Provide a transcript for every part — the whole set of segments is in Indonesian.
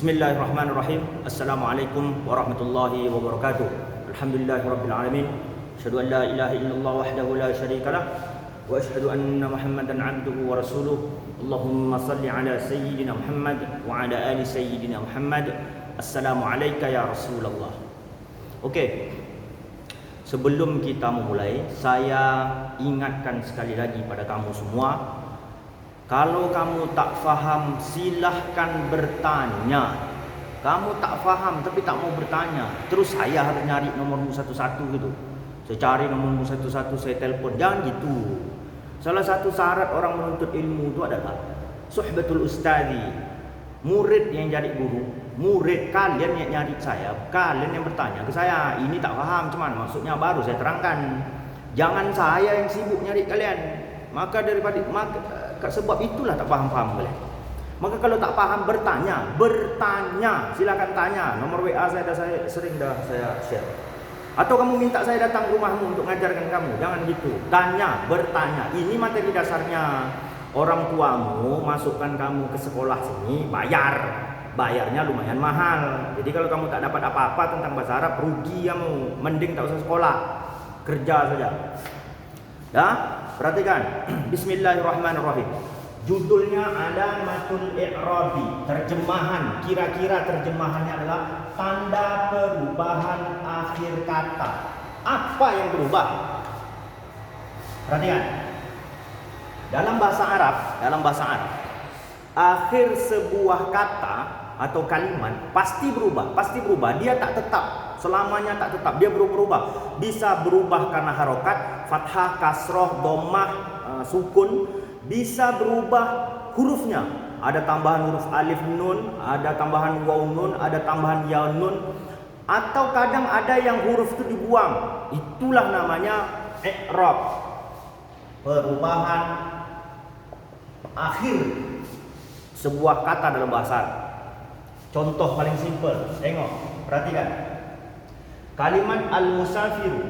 Bismillahirrahmanirrahim. Assalamualaikum warahmatullahi wabarakatuh. Alhamdulillahirabbil alamin. Asyhadu an la ilaha illallah wahdahu la syarikalah wa asyhadu anna Muhammadan 'abduhu wa rasuluh. Allahumma salli ala sayyidina Muhammad wa ala ali sayyidina Muhammad. Assalamu alayka ya Rasulullah. Okey. Sebelum kita memulai, saya ingatkan sekali lagi pada kamu semua, kalau kamu tak faham, silahkan bertanya. Kamu tak faham tapi tak mau bertanya, terus saya harus nyari nomormu satu-satu gitu. Saya cari nomormu satu-satu, saya telpon. Jangan gitu. Salah satu syarat orang menuntut ilmu itu adalah suhbatul ustadi. Murid yang jadi guru, murid kalian yang nyari saya, kalian yang bertanya ke saya, ini tak faham cuman maksudnya, baru saya terangkan. Jangan saya yang sibuk nyari kalian. Maka sebab itulah tak faham-faham kalian. Maka kalau tak paham bertanya, silakan tanya. Nomor WA saya sering saya share. Atau kamu minta saya datang ke rumahmu untuk mengajarkan kamu, jangan gitu. Tanya, bertanya. Ini materi dasarnya. Orang tuamu masukkan kamu ke sekolah sini, bayarnya lumayan mahal. Jadi kalau kamu tak dapat apa-apa tentang bahasa Arab, rugi kamu. Mending tak usah sekolah, kerja saja. Ya, perhatikan. Bismillahirrahmanirrahim. Judulnya Alamatul I'rabi. Terjemahan, kira-kira terjemahannya adalah tanda perubahan akhir kata. Apa yang berubah? Perhatikan. Dalam bahasa Arab, akhir sebuah kata atau kalimat pasti berubah. Dia tak tetap, selamanya tak tetap. Dia berubah. Bisa berubah karena harokat, fathah, kasroh, dhammah, sukun. Bisa berubah hurufnya. Ada tambahan huruf alif nun, ada tambahan waw nun, ada tambahan ya nun. Atau kadang ada yang huruf itu dibuang. Itulah namanya i'rab. Perubahan akhir sebuah kata dalam bahasa Arab. Contoh paling simpel, tengok, perhatikan. Kalimat al-musafiru.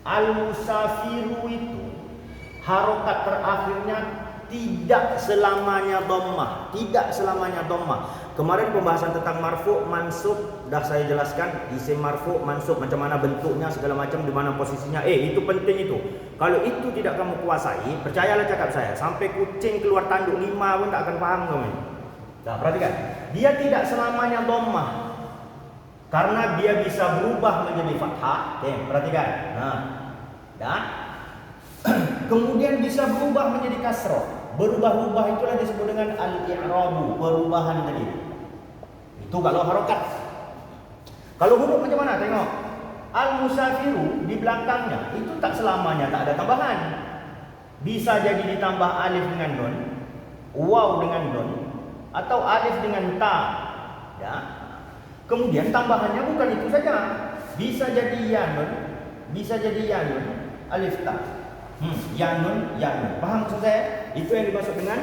Al-musafiru itu harokat terakhirnya tidak selamanya dhammah. Kemarin pembahasan tentang marfu, mansub dah saya jelaskan. Isim marfu, mansub, macam mana bentuknya, segala macam, di mana posisinya. Itu penting itu. Kalau itu tidak kamu kuasai, percayalah cakap saya, sampai kucing keluar tanduk 5 pun tak akan paham kamu ini. Nah, perhatikan. Dia tidak selamanya dhammah. Karena dia bisa berubah menjadi fathah. Perhatikan. Nah. Dan kemudian bisa berubah menjadi kasroh. Berubah-ubah itulah disebut dengan al-i'rabu, perubahan tadi. Itu kalau harokat. Kalau huruf macam mana? Tengok. Al-musafiru di belakangnya itu tak selamanya tak ada tambahan. Bisa jadi ditambah alif dengan nun, waw dengan nun, atau alif dengan ta. Ya. Kemudian tambahannya bukan itu saja. Bisa jadi ya nun, alif ta. Ya nun. Paham maksud saya? Itu yang dimaksud dengan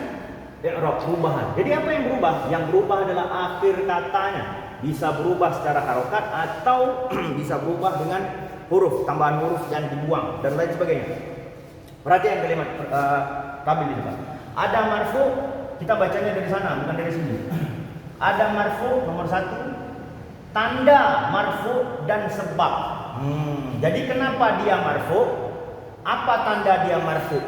i'rab, perubahan. Jadi apa yang berubah? Yang berubah adalah akhir katanya. Bisa berubah secara harokat atau bisa berubah dengan huruf, tambahan huruf yang dibuang dan lain sebagainya. Perhatikan kalimat kabil ini, Pak. Ada marfu, kita bacanya dari sana, bukan dari sini. Ada marfu nomor 1, tanda marfu dan sebab. Jadi kenapa dia marfu? Apa tanda dia marfu?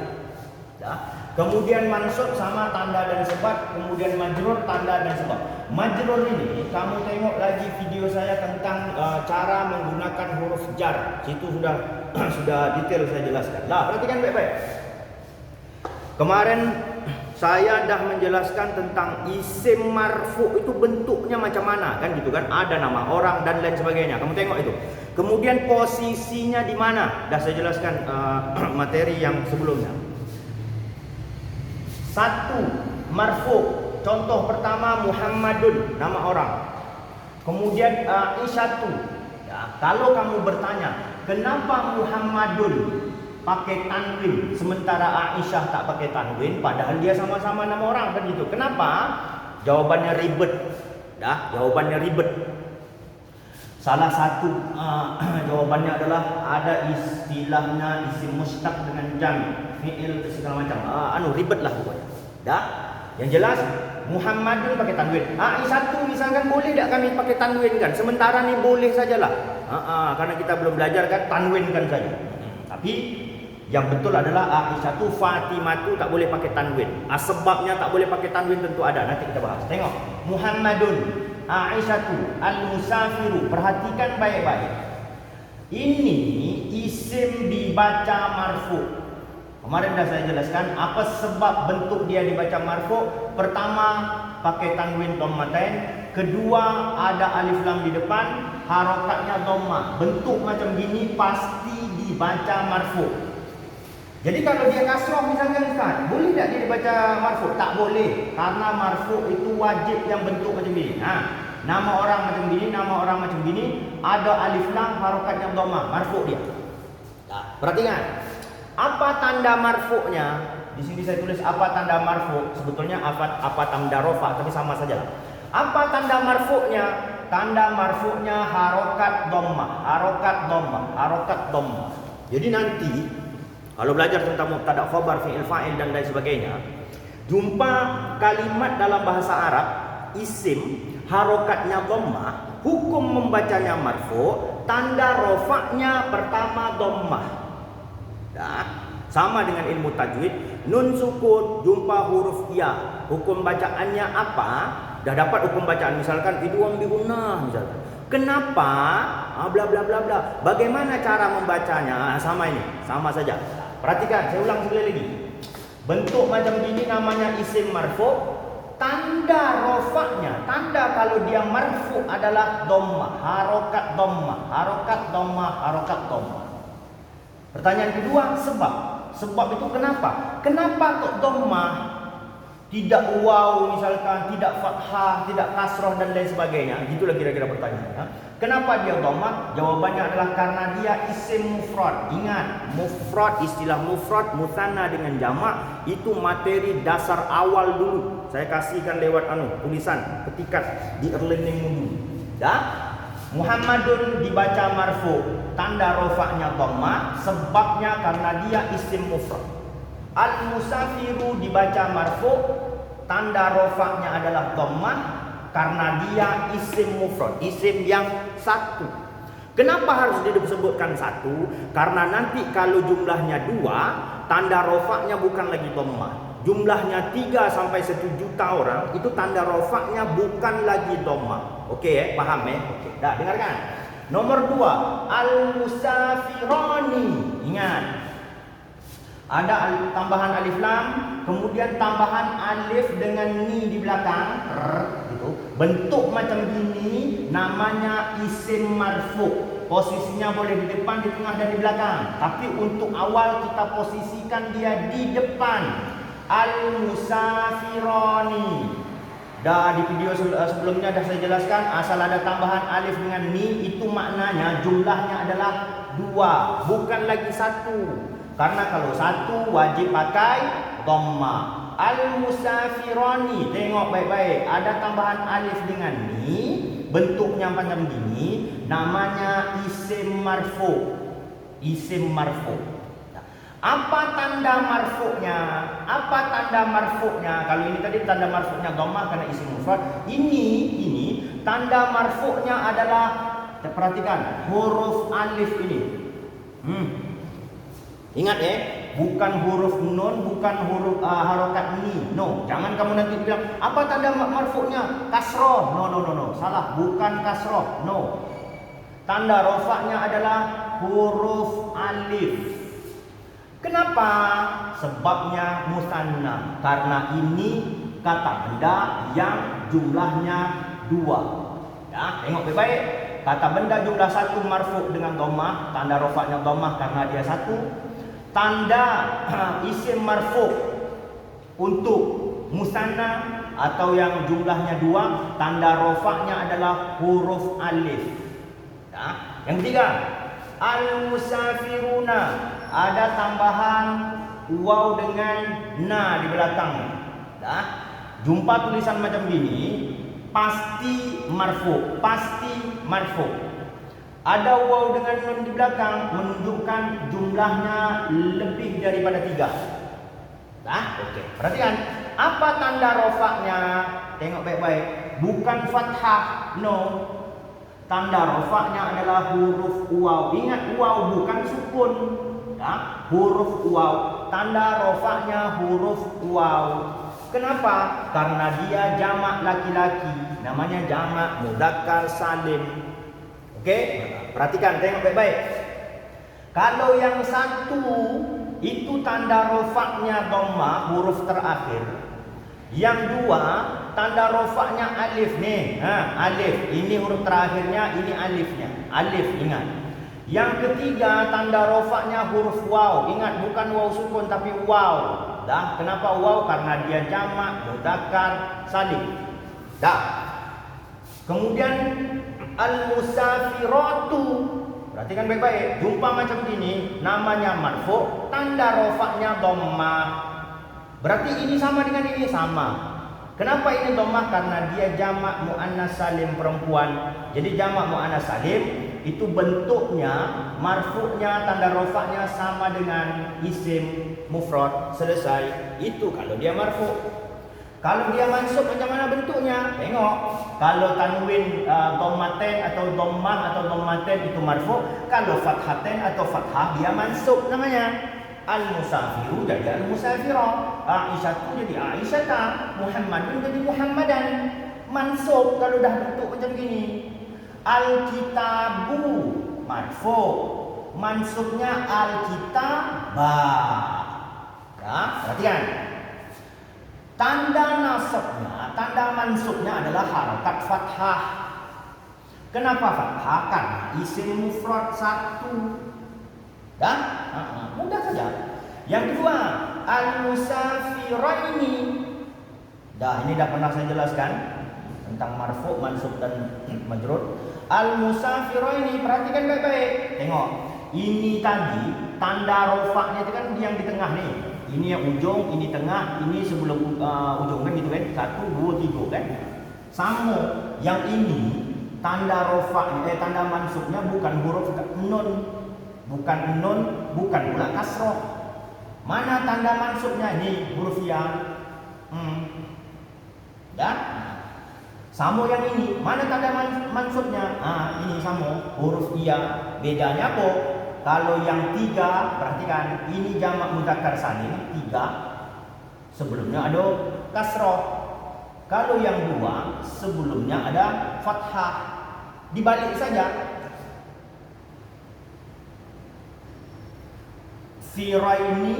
Ya. Kemudian mansub sama tanda dan sebab, kemudian majrur tanda dan sebab. Majrur ini kamu tengok lagi video saya tentang cara menggunakan huruf jar. Situ sudah detail saya jelaskan. Lah, perhatikan baik-baik. Kemarin saya dah menjelaskan tentang isim marfu itu bentuknya macam mana, kan gitu kan? Ada nama orang dan lain sebagainya. Kamu tengok itu. Kemudian posisinya di mana? Dah saya jelaskan materi yang sebelumnya. 1. Marfu. Contoh pertama Muhammadun, nama orang. Kemudian Aisyatu. Ya, kalau kamu bertanya, kenapa Muhammadun pakai tanwin sementara Aisyah tak pakai tanwin, padahal dia sama-sama nama orang, kan gitu. Kenapa? Jawabannya ribet. Jawabannya ribet. Salah satu jawabannya adalah ada istilahnya isim mustaq dengan jam, fi'il segala macam. Ribet lah pokoknya. Yang jelas Muhammadun pakai tanwin. Aisyatu misalkan boleh tak kami pakai tanwin kan? Sementara ni boleh sajalah. Karena kita belum belajar kan, tanwinkan saja. Tapi yang betul adalah Aisyatu, Fatimatu tak boleh pakai tanwin. Sebabnya tak boleh pakai tanwin tentu ada. Nanti kita bahas. Tengok. Muhammadun, Aisyatu, Al-Musafiru. Perhatikan baik-baik. Ini isim dibaca marfu. Kemarin dah saya jelaskan apa sebab bentuk dia dibaca marfu. Pertama, pakai tanwin dhammatain. Kedua, ada alif lam di depan, harokatnya dhammah. Bentuk macam gini pasti dibaca marfu. Jadi kalau dia kasroh misalnya Ustaz, boleh tak dia dibaca marfu? Tak boleh, karena marfu itu wajib yang bentuk macam ini. Nama orang macam gini, nama orang macam gini, ada alif lam, harokatnya dhammah, marfu dia. Perhatikan. Apa tanda marfu'nya? Di sini saya tulis apa tanda marfu'. Sebetulnya apa tanda rofa, tapi sama saja. Apa tanda marfu'nya? Tanda marfu'nya harokat dhammah, harokat dhammah, harokat dhammah. Jadi nanti kalau belajar tentang mubtada, khabar, fi'il, fa'il dan lain sebagainya, jumpa kalimat dalam bahasa Arab isim harokatnya dhammah, hukum membacanya marfu', tanda rofaknya pertama dhammah. Sama dengan ilmu tajwid, nun sukun jumpa huruf ya, hukum bacaannya apa? Dah dapat hukum bacaan, misalkan idgham bi gunnah misalkan. Kenapa? Bla bla bla bla. Bagaimana cara membacanya? Sama ini, sama saja. Perhatikan, saya ulang sekali lagi. Bentuk macam gini namanya isim marfu. Tanda rofaknya, tanda kalau dia marfu adalah dhammah, harokat dhammah, harokat dhammah, harokat dhammah. Pertanyaan kedua, sebab. Sebab itu kenapa? Kenapa kok dhammah? Tidak waw misalkan, tidak fathah, tidak kasroh dan lain sebagainya. Gitulah kira-kira pertanyaannya. Kenapa dia dhammah? Jawabannya adalah karena dia isim mufrad. Ingat, mufrad, istilah mufrad, musanna dengan jamak itu materi dasar awal dulu. Saya kasihkan lewat tulisan, ketikan di e-learning dulu. Muhammadun dibaca marfu, tanda rofaknya dhammah, sebabnya karena dia isim mufrad. Al-Musafiru dibaca marfu, tanda rofaknya adalah dhammah karena dia isim mufrad, isim yang satu. Kenapa harus disebutkan satu? Karena nanti kalau jumlahnya dua, tanda rofaknya bukan lagi dhammah. Jumlahnya 3 sampai 1 juta orang, itu tanda rofaknya bukan lagi dhammah. Oke, paham ya? Oke, dah dengarkan. Nomor 2, al-musafirani. Ingat, ada tambahan alif lam, kemudian tambahan alif dengan ni di belakang. Gitu. Bentuk macam gini namanya isim marfu. Posisinya boleh di depan, di tengah dan di belakang. Tapi untuk awal kita posisikan dia di depan. Al-musafirani. Dah di video sebelumnya dah saya jelaskan, asal ada tambahan alif dengan ni itu maknanya jumlahnya adalah 2, bukan lagi 1. Karena kalau 1 wajib pakai dhammah. Al-musafirani, tengok baik-baik, ada tambahan alif dengan ni, bentuknya macam gini, namanya isim marfu. Isim marfu. Apa tanda marfu'nya? Apa tanda marfu'nya? Kalau ini tadi tanda marfu'nya dhammah karena isim mufrad. Ini tanda marfu'nya adalah, perhatikan huruf alif ini. Ingat ya, bukan huruf nun, bukan huruf harokat ni. No, jangan kamu nanti bilang apa tanda marfu'nya? Kasroh. No. Salah, bukan kasroh. No. Tanda rofaknya adalah huruf alif. Kenapa? Sebabnya musanna. Karena ini kata benda yang jumlahnya 2. Ya, tengok baik-baik. Kata benda jumlah 1 marfu dengan dhammah, tanda rofaknya dhammah karena dia 1. Tanda isim marfu untuk musanna atau yang jumlahnya 2, tanda rofaknya adalah huruf alif. Ya. Yang ketiga, al-musafiruna. Ada tambahan waw dengan na di belakang. Jumpa tulisan macam gini, pasti marfu, pasti marfu. Ada waw dengan nun di belakang menunjukkan jumlahnya lebih daripada 3. Oke. Perhatikan, Apa tanda rofaknya? Tengok baik-baik. Bukan fathah, no. Tanda rofaknya adalah huruf waw. Ingat, waw bukan sukun. Ya, huruf waw. Tanda rofaknya huruf waw. Kenapa? Karena dia jamak laki-laki. Namanya jamak mudzakkar salim. Oke? Perhatikan, tengok baik-baik. Kalau yang satu itu tanda rofaknya dhammah, huruf terakhir. Yang dua tanda rofaknya alif nih. Alif. Ini huruf terakhirnya, ini alifnya. Alif, ingat. Yang ketiga tanda rofaknya huruf waw. Ingat, bukan waw sukun tapi waw. Dah, kenapa waw? Karena dia jamak mudzakkar salim. Dah. Kemudian al-musafiratu. Perhatikan baik-baik. Jumpa macam gini, namanya marfu, tanda rofaknya dhammah. Berarti ini sama dengan ini, sama. Kenapa ini dhammah? Karena dia jamak muannas salim perempuan. Jadi jamak muannas salim itu bentuknya, marfu'nya, tanda rofaknya sama dengan isim mufrad. Selesai. Itu kalau dia marfu'. Kalau dia mansub macam mana bentuknya? Tengok. Kalau tanwin dhammaten atau dhammah atau dhammaten itu marfu'. Kalau fathaten atau fathah dia mansub namanya. Al-musafiru jadi al-musafirah. Aisyatu jadi aisyata. Muhammadun jadi muhammadan. Mansub kalau dah bentuk macam gini. Al-kitabu marfu, mansubnya al-kitabah. Ya, perhatikan. Tanda nasabnya, tanda mansubnya adalah harakat fathah. Kenapa fathah? Karena isim mufrad satu. Dan mudah saja. Yang kedua, al-musafiraini. Dah, ini dah pernah saya jelaskan tentang marfu, mansub dan majrur. Al-musafiraini, perhatikan baik-baik. Tengok. Ini tadi tanda rofaknya itu kan yang di tengah nih. Ini yang ujung, ini tengah, ini sebelum ujung kan gitu kan. 1 2 3 kan. Sama. Yang ini tanda rofaknya, tanda mansubnya bukan huruf nun. Bukan nun, bukan pula kasroh. Mana tanda mansubnya? Ini huruf ya. Dan sama yang ini. Mana tanda mansubnya? Ini sama huruf iya. Bedanya apa? Kalau yang 3, perhatikan, ini jamak mudzakkar salim 3. Sebelumnya ada kasroh. Kalau yang 2, sebelumnya ada fathah. Dibalik saja. Firaini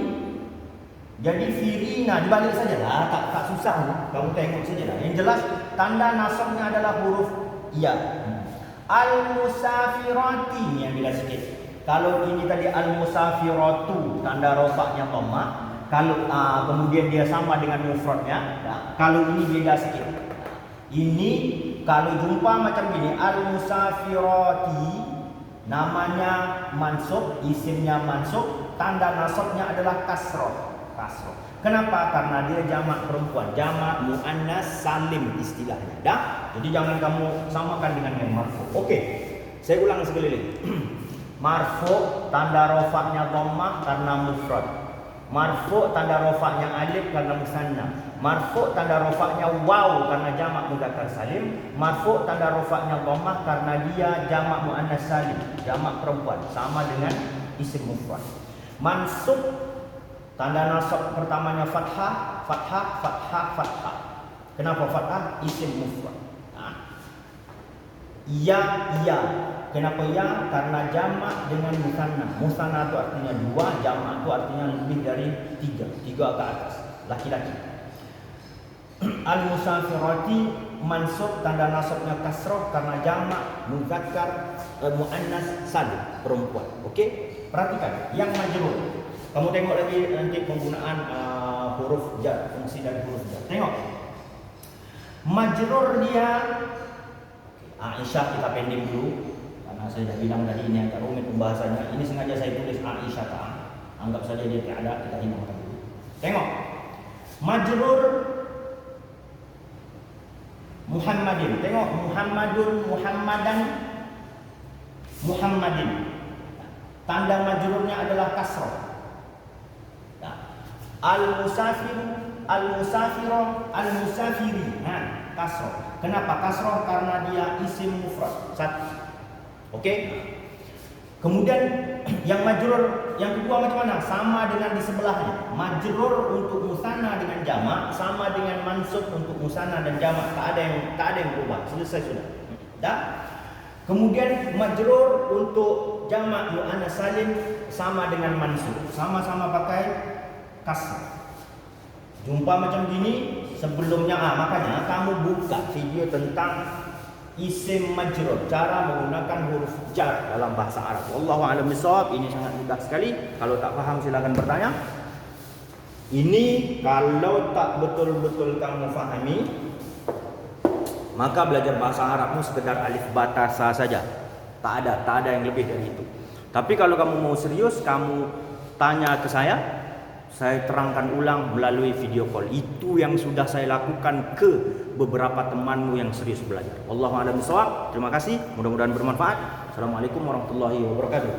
jadi firina, dibalik saja lah, tak susah lah. Kamu tengok saja lah. Yang jelas tanda nasabnya adalah huruf iya. Al-musafirati ni yang bila sikit. Kalau ini tadi al-musafiratu, tanda rofaknya dhammah. Kalau kemudian dia sama dengan mufradnya. Kalau ini beda sikit. Ini kalau jumpa macam gini, al-musafirati, namanya mansub, isimnya mansub, tanda nasabnya adalah kasroh. Kenapa? Karena dia jamak perempuan, jamak muannas salim istilahnya. Dah? Jadi jangan kamu samakan dengan yang marfu. Oke. Saya ulang sekali lagi. Marfu tanda rofaknya dhammah karena mufrad. Marfu tanda rofaknya alif karena musanna. Marfu tanda rofaknya waw karena jamak mudzakkar salim. Marfu tanda rofaknya dhammah karena dia jamak muannas salim, jamak perempuan, sama dengan isim mufrad. Mansub tanda nasab pertamanya fathah. Kenapa fathah? Isim mufrad. Ya. Kenapa ya? Karena jamak dengan musanna. Musanna itu artinya 2, jamak itu artinya lebih dari 3 ke atas, laki-laki. Al-musafirati mansub tanda nasabnya kasroh karena jamak mudzakkar muannas salim, perempuan. Okey? Perhatikan yang majrur. Kamu tengok lagi nanti penggunaan huruf jar, fungsi dan huruf jar. Tengok. Majrur dia Aisyah kita pendek dulu karena saya dah bilang tadi ini agak rumit pembahasannya. Ini sengaja saya tulis Aisyah ta'am. Anggap saja dia tiada, kita hilangkan dulu. Tengok. Majrur Muhammadin. Tengok Muhammadun, Muhammadan, Muhammadin. Tanda majrurnya adalah kasroh. Al-musafiru, al-musafiro, al-musafiri. Nah, kasroh. Kenapa kasroh? Karena dia isim mufrad. Satu. Oke. Kemudian yang majrur yang kedua macam mana? Sama dengan di sebelahnya. Majrur untuk musanna dengan jamak sama dengan mansub untuk musanna dan jamak. Tak ada yang berubah. Selesai sudah. Dah. Kemudian majrur untuk jamak muannas salim sama dengan mansub. Sama-sama pakai kasrah. Jumpa macam gini sebelumnya makanya kamu buka video tentang isim majrur, cara menggunakan huruf jar dalam bahasa Arab. Wallahu a'lam bishawab. Ini sangat mudah sekali. Kalau tak paham silakan bertanya. Ini kalau tak betul-betul kamu fahami, maka belajar bahasa Arabmu sekedar alif bata sa saja. Tak ada yang lebih dari itu. Tapi kalau kamu mau serius, kamu tanya ke saya terangkan ulang melalui video call. Itu yang sudah saya lakukan ke beberapa temanmu yang serius belajar. Wallahu a'lam bishawab. Terima kasih. Mudah-mudahan bermanfaat. Assalamualaikum warahmatullahi wabarakatuh.